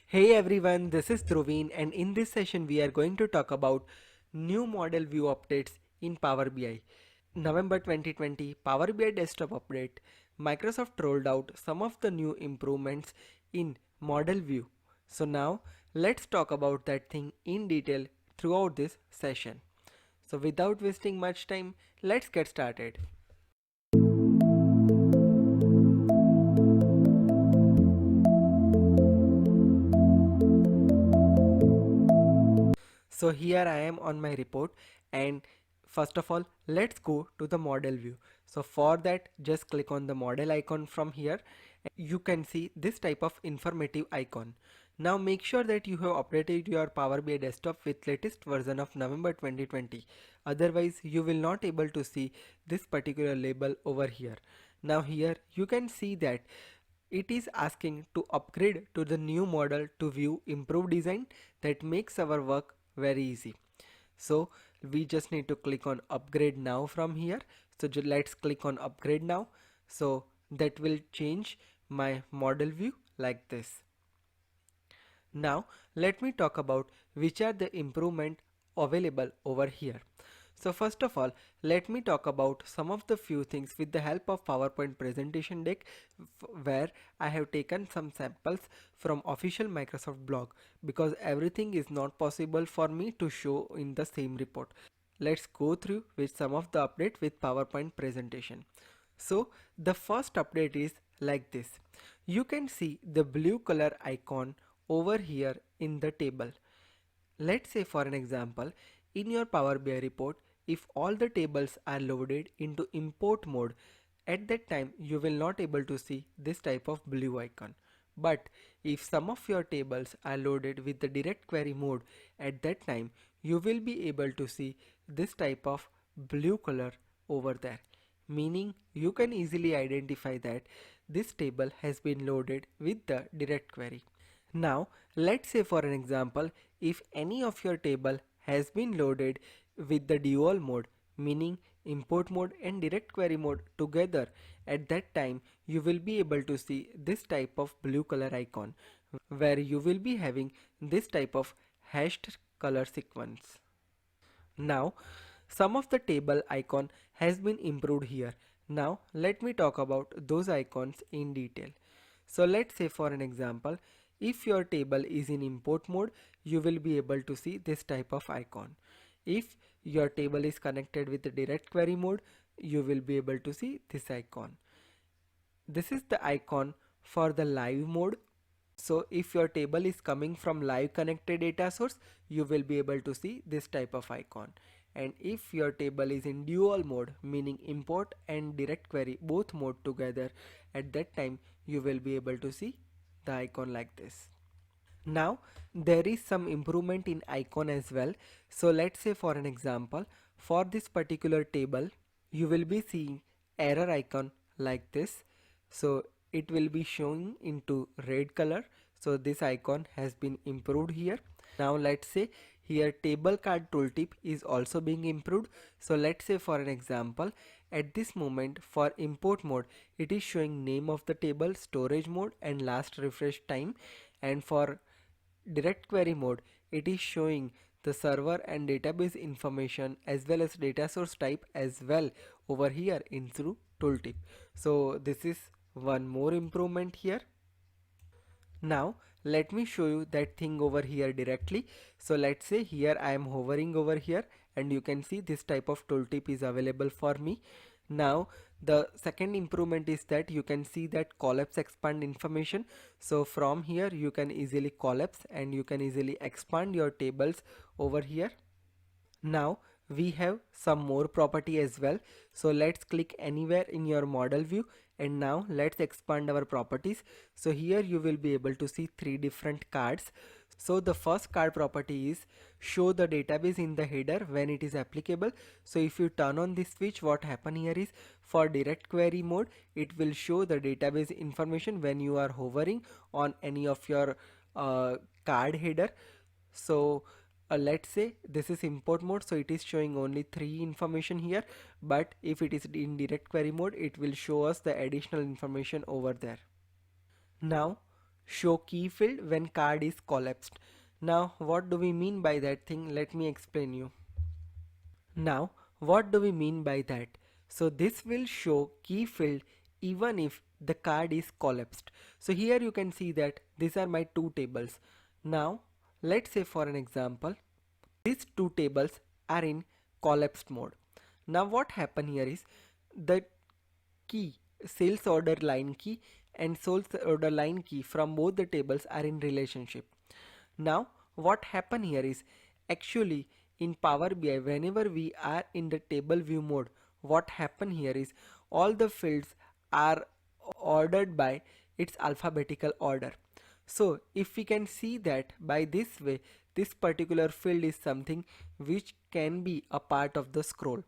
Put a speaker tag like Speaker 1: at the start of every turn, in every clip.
Speaker 1: Hey everyone, this is Dhruvin and in this session we are going to talk about new model view updates in Power BI. November 2020 Power BI desktop update. Microsoft rolled out some of the new improvements in model view. So now let's talk about that thing in detail throughout this session. So without wasting much time, let's get started. So here I am on my report, and first of all let's go to the model view. So for that, just click on the model icon from here. You can see this type of informative icon. Now make sure that you have updated your Power BI desktop with latest version of November 2020. Otherwise you will not able to see this particular label over here. Now here you can see that it is asking to upgrade to the new model to view improved design that makes our work very easy. So we just need to click on upgrade now from here. So let's click on upgrade now. So that will change my model view like this. Now let me talk about which are the improvement available over here. So first of all, let me talk about some of the few things with the help of PowerPoint presentation deck, where I have taken some samples from official Microsoft blog, because everything is not possible for me to show in the same report. Let's go through with some of the update with PowerPoint presentation. So the first update is like this. You can see the blue color icon over here in the table. Let's say for an example, in your Power BI report, if all the tables are loaded into import mode, at that time you will not able to see this type of blue icon. But if some of your tables are loaded with the direct query mode, at that time you will be able to see this type of blue color over there, meaning you can easily identify that this table has been loaded with the direct query. Now let's say for an example, if any of your table has been loaded with the dual mode, meaning import mode and direct query mode together, at that time you will be able to see this type of blue color icon, where you will be having this type of hashed color sequence. Now some of the table icon has been improved here. Now let me talk about those icons in detail. So let's say for an example, if your table is in import mode, you will be able to see this type of icon. If your table is connected with the direct query mode, you will be able to see this icon. This is the icon for the live mode. So if your table is coming from live connected data source, you will be able to see this type of icon. And if your table is in dual mode, meaning import and direct query both mode together, at that time you will be able to see the icon like this. Now there is some improvement in icon as well. So let's say for an example, for this particular table you will be seeing error icon like this. So it will be showing into red color. So this icon has been improved here. Now let's say here table card tooltip is also being improved. So let's say for an example, at this moment for import mode it is showing name of the table, storage mode and last refresh time, and for direct query mode it is showing the server and database information as well as data source type as well over here in through tooltip. So this is one more improvement here. Now let me show you that thing over here directly. So let's say here I am hovering over here and you can see this type of tooltip is available for me. Now the second improvement is that you can see that collapse expand information. So from here you can easily collapse and you can easily expand your tables over here. Now we have some more property as well. So let's click anywhere in your model view, and now let's expand our properties. So here you will be able to see three different cards. So the first card property is show the database in the header when it is applicable. So if you turn on this switch, what happen here is for direct query mode it will show the database information when you are hovering on any of your card header. So let's say this is import mode, so it is showing only three information here, but if it is in direct query mode it will show us the additional information over there. Now show key field when card is collapsed. Now what do we mean by that thing? Let me explain you. Now what do we mean by that? So this will show key field even if the card is collapsed. So here you can see that these are my two tables. Now let's say for an example, these two tables are in collapsed mode. Now what happen here is the key, sales order line key and sales order line key from both the tables are in relationship. Now what happen here is, actually in Power BI whenever we are in the table view mode, what happen here is all the fields are ordered by its alphabetical order. So if we can see that by this way, this particular field is something which can be a part of the scroll.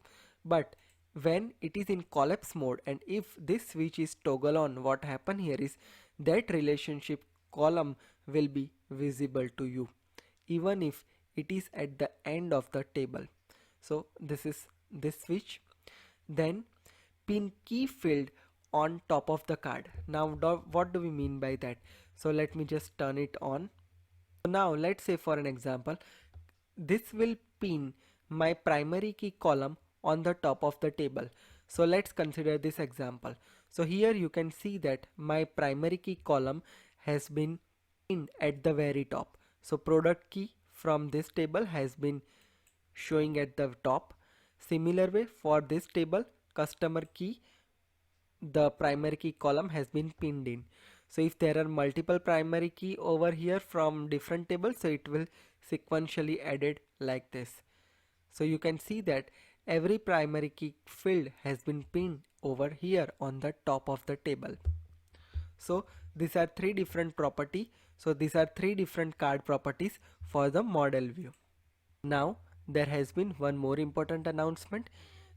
Speaker 1: But when it is in collapse mode and if this switch is toggle on, what happen here is that relationship column will be visible to you even if it is at the end of the table. So this is this switch. Then pin key field on top of the card. Now what do we mean by that? So let me just turn it on. So now let's say for an example, this will pin my primary key column on the top of the table. So let's consider this example. So here you can see that my primary key column has been pinned at the very top. So product key from this table has been showing at the top. Similar way for this table, customer key, the primary key column has been pinned in. So if there are multiple primary key over here from different tables, so it will sequentially added like this. So you can see that every primary key field has been pinned over here on the top of the table. So these are three different property. So these are three different card properties for the model view. Now there has been one more important announcement.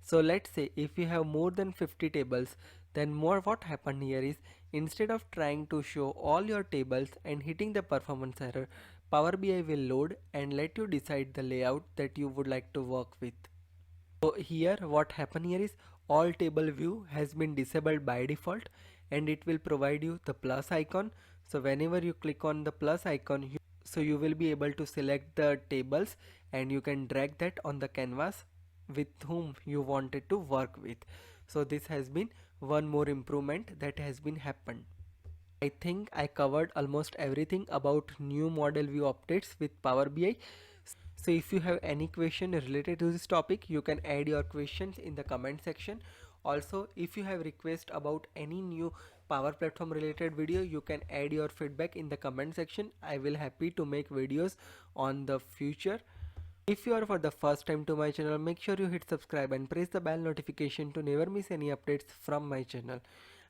Speaker 1: So let's say if you have more than 50 tables, then more what happened here is, instead of trying to show all your tables and hitting the performance error, Power BI will load and let you decide the layout that you would like to work with. So here what happened here is all table view has been disabled by default and it will provide you the plus icon. So whenever you click on the plus icon, you will be able to select the tables and you can drag that on the canvas with whom you wanted to work with. So this has been one more improvement that has been happened. I think I covered almost everything about new model view updates with Power BI. So if you have any question related to this topic, you can add your questions in the comment section. Also, if you have request about any new Power Platform related video, you can add your feedback in the comment section. I will happy to make videos on the future. If you are for the first time to my channel, make sure you hit subscribe and press the bell notification to never miss any updates from my channel.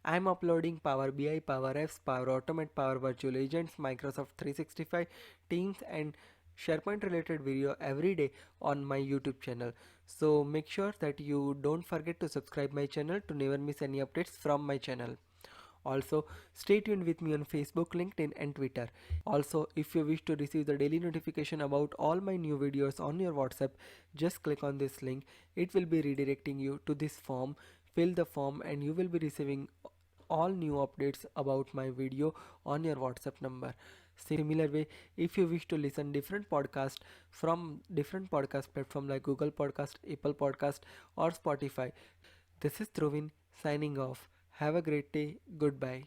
Speaker 1: I am uploading Power BI, Power Apps, Power Automate, Power Virtual Agents, Microsoft 365, Teams and SharePoint related video every day on my YouTube channel. So make sure that you don't forget to subscribe my channel to never miss any updates from my channel. Also, stay tuned with me on Facebook, LinkedIn and Twitter. Also, if you wish to receive the daily notification about all my new videos on your WhatsApp, just click on this link. It will be redirecting you to this form. Fill the form and you will be receiving all new updates about my video on your WhatsApp number. Similar way, if you wish to listen different podcast from different podcast platform like Google Podcast, Apple Podcast or Spotify, this is Dhruvin signing off. Have a great day. Goodbye.